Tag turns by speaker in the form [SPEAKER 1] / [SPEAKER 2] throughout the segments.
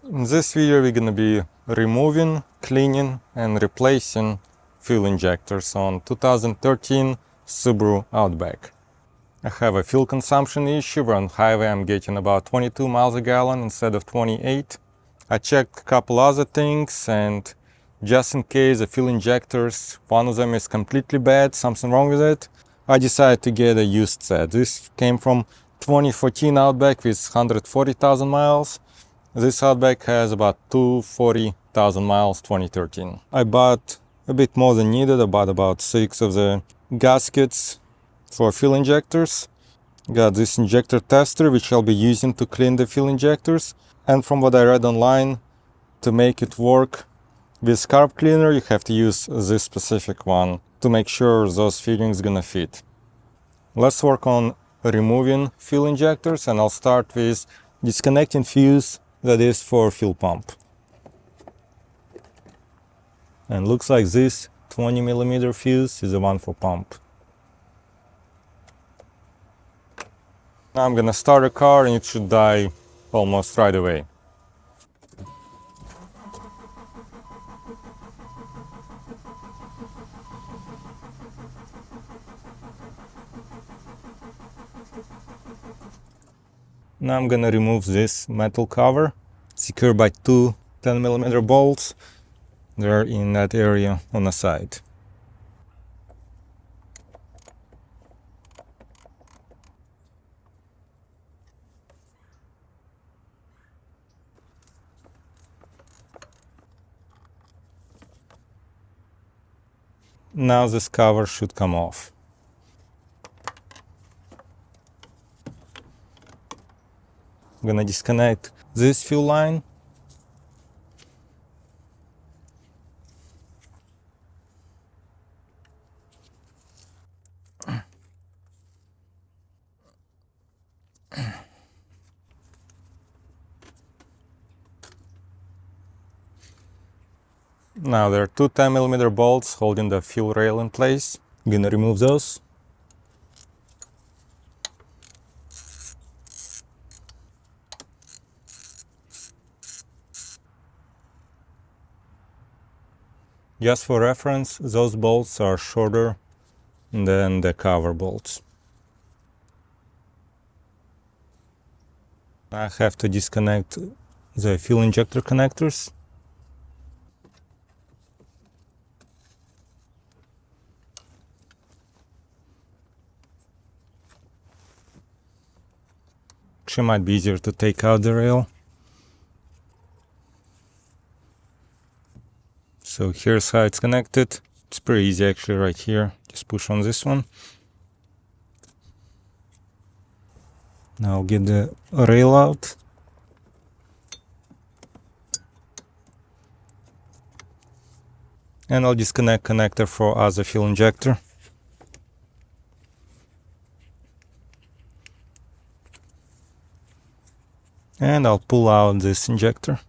[SPEAKER 1] In this video we're gonna be removing, cleaning and replacing fuel injectors on 2013 Subaru Outback. I have a fuel consumption issue where on highway I'm getting about 22 miles a gallon instead of 28. I checked a couple other things, and just in case the fuel injectors, one of them is completely bad, something wrong with it, I decided to get a used set. This came from 2014 Outback with 140,000 miles. This Outback has about 240,000 miles 2013. I bought a bit more than needed. I bought about 6 of the gaskets for fuel injectors. Got this injector tester which I'll be using to clean the fuel injectors. And from what I read online, to make it work with carb cleaner, you have to use this specific one to make sure those fittings gonna fit. Let's work on removing fuel injectors, and I'll start with disconnecting fuse that is for fuel pump. And looks like this 20mm fuse is the one for pump. Now I'm gonna start a car and it should die almost right away. Now I'm gonna remove this metal cover, secured by two 10mm bolts. They're in that area on the side. Now this cover should come off. I'm gonna disconnect this fuel line. Now there are two 10mm bolts holding the fuel rail in place. I'm gonna remove those. Just for reference, those bolts are shorter than the cover bolts. I have to disconnect the fuel injector connectors. Actually, might be easier to take out the rail. So here's how it's connected. It's pretty easy actually right here. Just push on this one. Now I'll get the rail out. And I'll disconnect connector for other fuel injector. And I'll pull out this injector.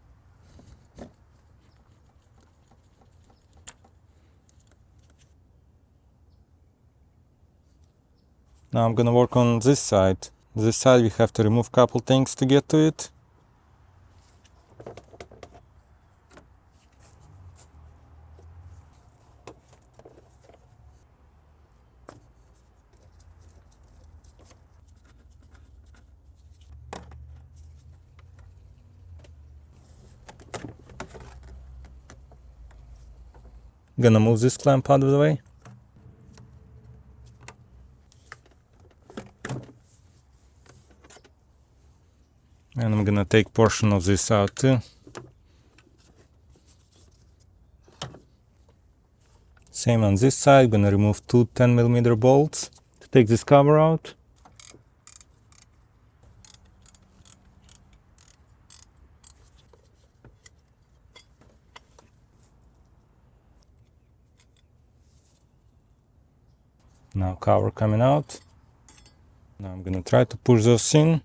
[SPEAKER 1] Now I'm gonna work on this side. This side we have to remove a couple things to get to it. I'm gonna move this clamp out of the way. And I'm gonna take portion of this out too. Same on this side, gonna remove two 10mm bolts to take this cover out. Now cover coming out. Now I'm gonna try to push those in.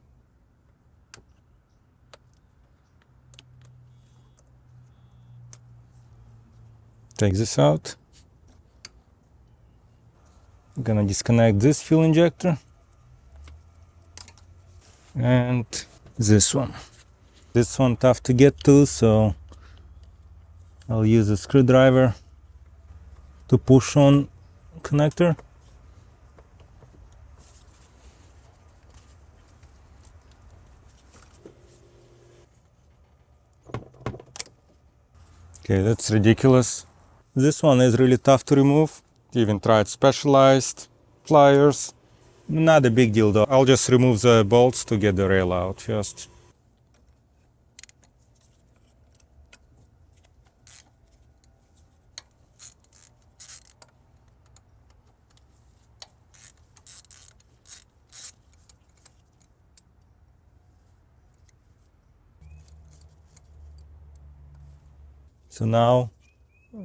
[SPEAKER 1] Take this out. I'm gonna disconnect this fuel injector and this one. This one tough to get to, so I'll use a screwdriver to push on connector. Okay, that's ridiculous. This one is really tough to remove. Even tried specialized pliers. Not a big deal though. I'll just remove the bolts to get the rail out first. So now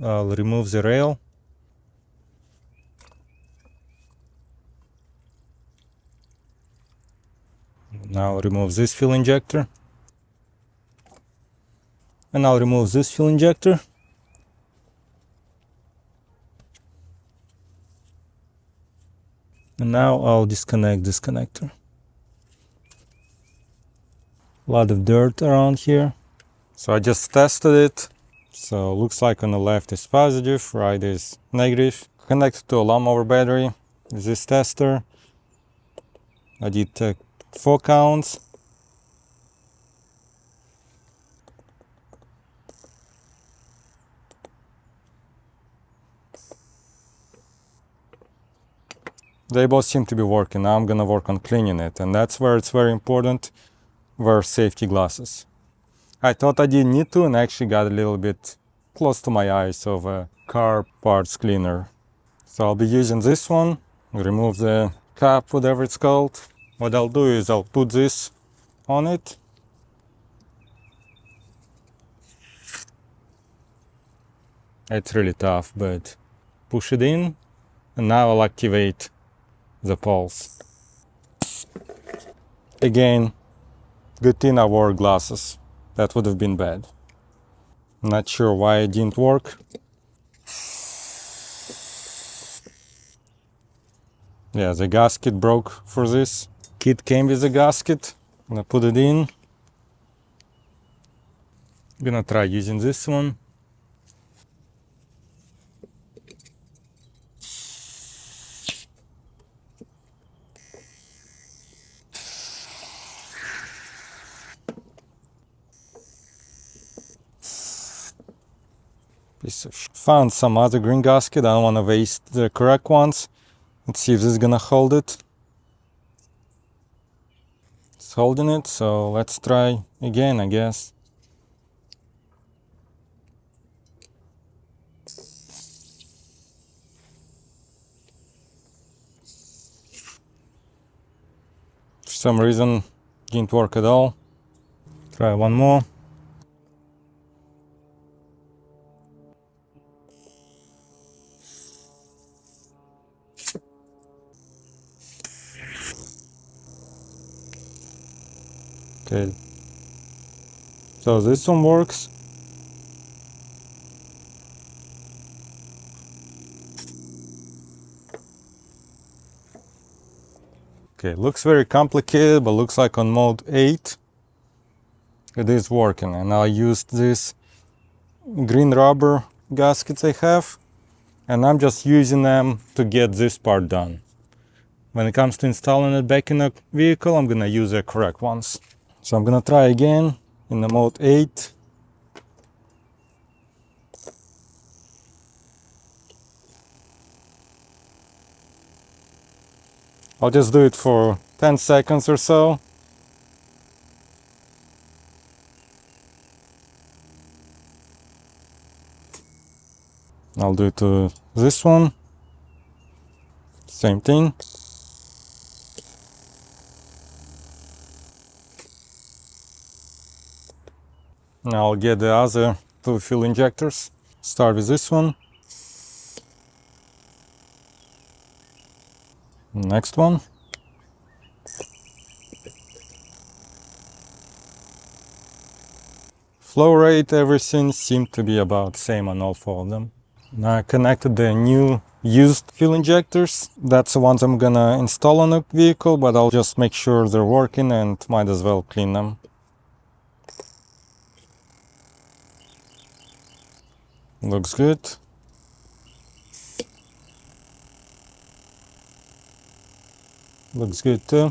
[SPEAKER 1] I'll remove the rail. Now I'll remove this fuel injector. And I'll remove this fuel injector. And now I'll disconnect this connector. A lot of dirt around here. So I just tested it. So looks like on the left is positive, right is negative. Connected to a lawnmower battery. This tester. I did 4 counts. They both seem to be working. Now I'm gonna work on cleaning it, and that's where it's very important, wear safety glasses. I thought I didn't need to, and I actually got a little bit close to my eyes of a car parts cleaner. So I'll be using this one, remove the cap, whatever it's called. What I'll do is I'll put this on it. It's really tough, but push it in, and now I'll activate the pulse. Again, good thing I wore glasses. That would have been bad. Not sure why it didn't work. Yeah, the gasket broke for this. Kit came with a gasket. I'm gonna put it in. I'm gonna try using this one. Found some other green gasket. I don't want to waste the correct ones. Let's see if this is gonna hold it. It's holding it, so let's try again, I guess. For some reason, didn't work at all. Try one more. Okay, so this one works. Okay, looks very complicated, but looks like on mode 8 it is working. And I used this green rubber gaskets I have, and I'm just using them to get this part done. When it comes to installing it back in a vehicle, I'm gonna use the correct ones. So I'm gonna try again in the mode 8. I'll just do it for 10 seconds or so. I'll do it to this one. Same thing. Now I'll get the other 2 fuel injectors. Start with this one. Next one. Flow rate, everything seemed to be about same on all 4 of them. Now I connected the new used fuel injectors. That's the ones I'm gonna install on the vehicle, but I'll just make sure they're working and might as well clean them. Looks good. Looks good too.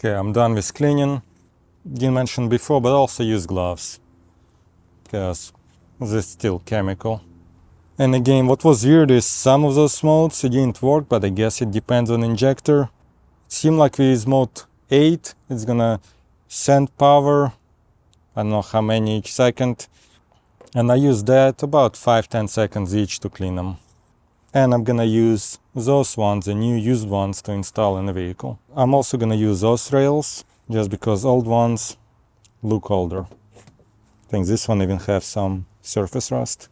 [SPEAKER 1] Okay, I'm done with cleaning. Didn't mention before, but also use gloves, because this is still chemical. And again, what was weird is some of those modes it didn't work, but I guess it depends on injector. It seemed like with mode 8, it's gonna send power, I don't know how many each second. And I used that about 5-10 seconds each to clean them. And I'm gonna use those ones, the new used ones, to install in the vehicle. I'm also gonna use those rails, just because old ones look older. I think this one even has some surface rust.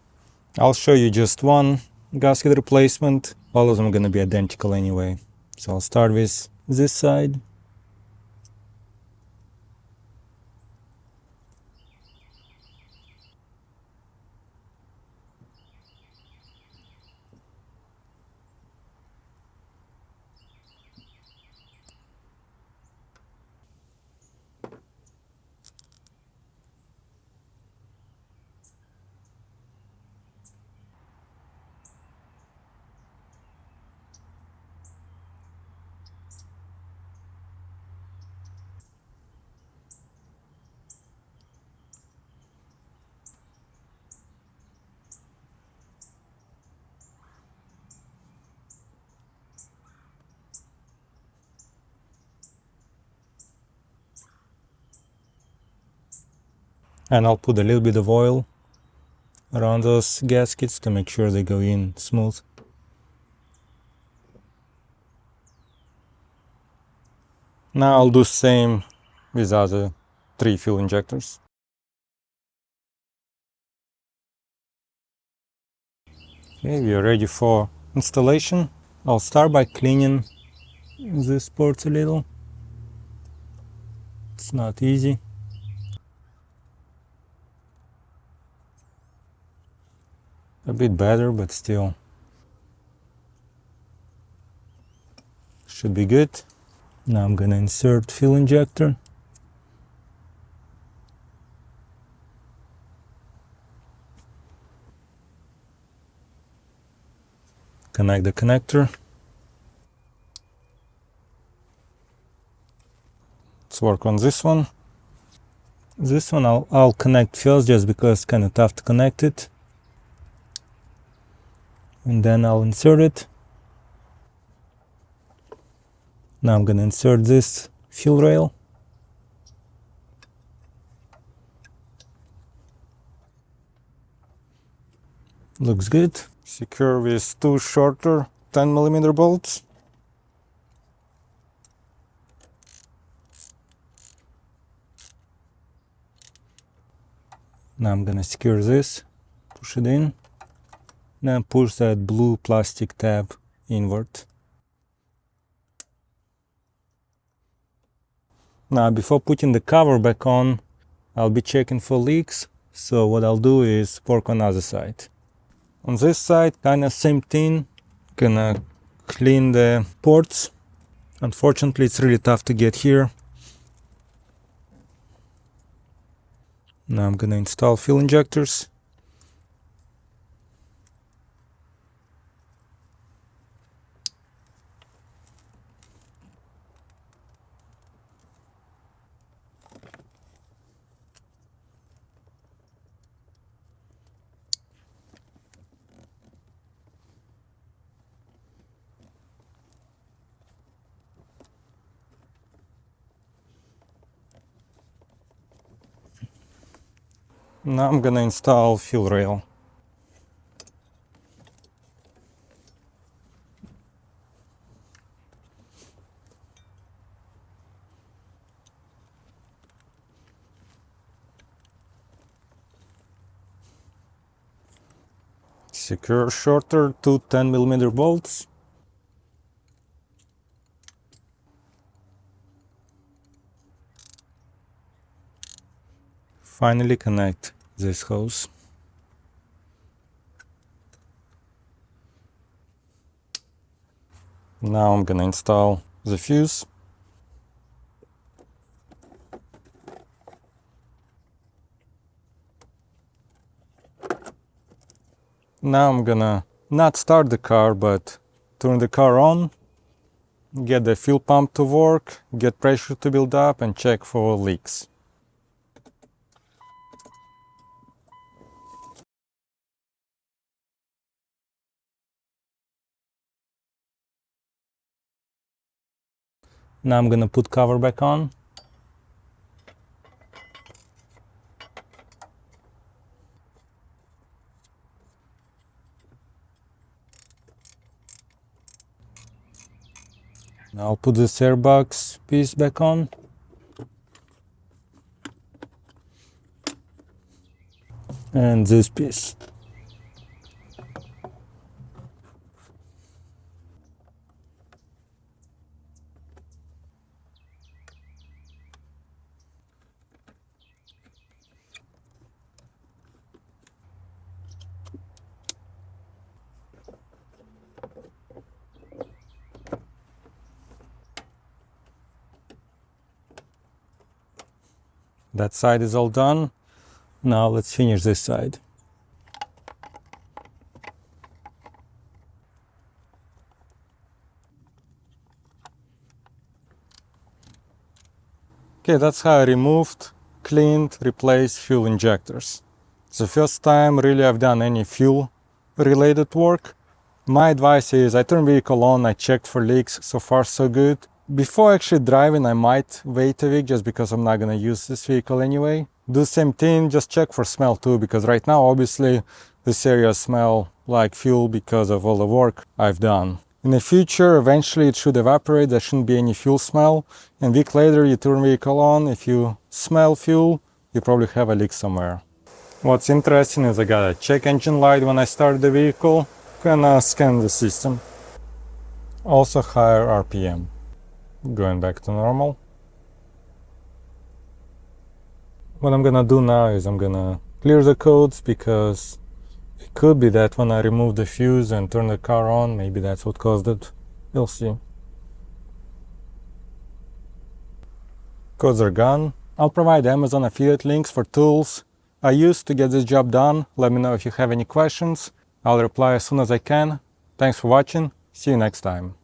[SPEAKER 1] I'll show you just one gasket replacement. All of them are gonna be identical anyway. So I'll start with this side. And I'll put a little bit of oil around those gaskets to make sure they go in smooth. Now I'll do same with other 3 fuel injectors. Okay, we are ready for installation. I'll start by cleaning these ports a little. It's not easy. A bit better, but still should be good. Now I'm gonna insert fuel injector. Connect the connector. Let's work on this one. This one I'll connect first just because it's kind of tough to connect it. And then I'll insert it. Now I'm gonna insert this fuel rail. Looks good. Secure with 2 shorter 10mm bolts. Now I'm gonna secure this, push it in, then push that blue plastic tab inward. Now before putting the cover back on, I'll be checking for leaks. So what I'll do is work on the other side. On this side, kind of same thing. Gonna clean the ports. Unfortunately, it's really tough to get here. Now I'm gonna install fuel injectors. Now I'm gonna install fuel rail. secure shorter to 10mm bolts. Finally connect this hose. Now I'm gonna install the fuse. Now I'm gonna not start the car, but turn the car on, get the fuel pump to work, get pressure to build up, and check for leaks. Now I'm gonna put cover back on. Now I'll put this airbox piece back on. And this piece. That side is all done. Now let's finish this side. Okay, that's how I removed, cleaned, replaced fuel injectors. It's the first time really I've done any fuel related work. My advice is I turn vehicle on, I checked for leaks, so far so good. Before actually driving, I might wait a week just because I'm not gonna use this vehicle anyway. Do the same thing, just check for smell too, because right now obviously this area smell like fuel because of all the work I've done. In the future, eventually it should evaporate, there shouldn't be any fuel smell. And a week later you turn vehicle on, if you smell fuel, you probably have a leak somewhere. What's interesting is I got a check engine light when I start the vehicle. Gonna scan the system. Also higher RPM. Going back to normal. What I'm gonna do now is I'm gonna clear the codes, because it could be that when I remove the fuse and turn the car on, maybe that's what caused it. We'll see. Codes are gone. I'll provide Amazon affiliate links for tools I use to get this job done. Let me know if you have any questions. I'll reply as soon as I can. Thanks for watching. See you next time.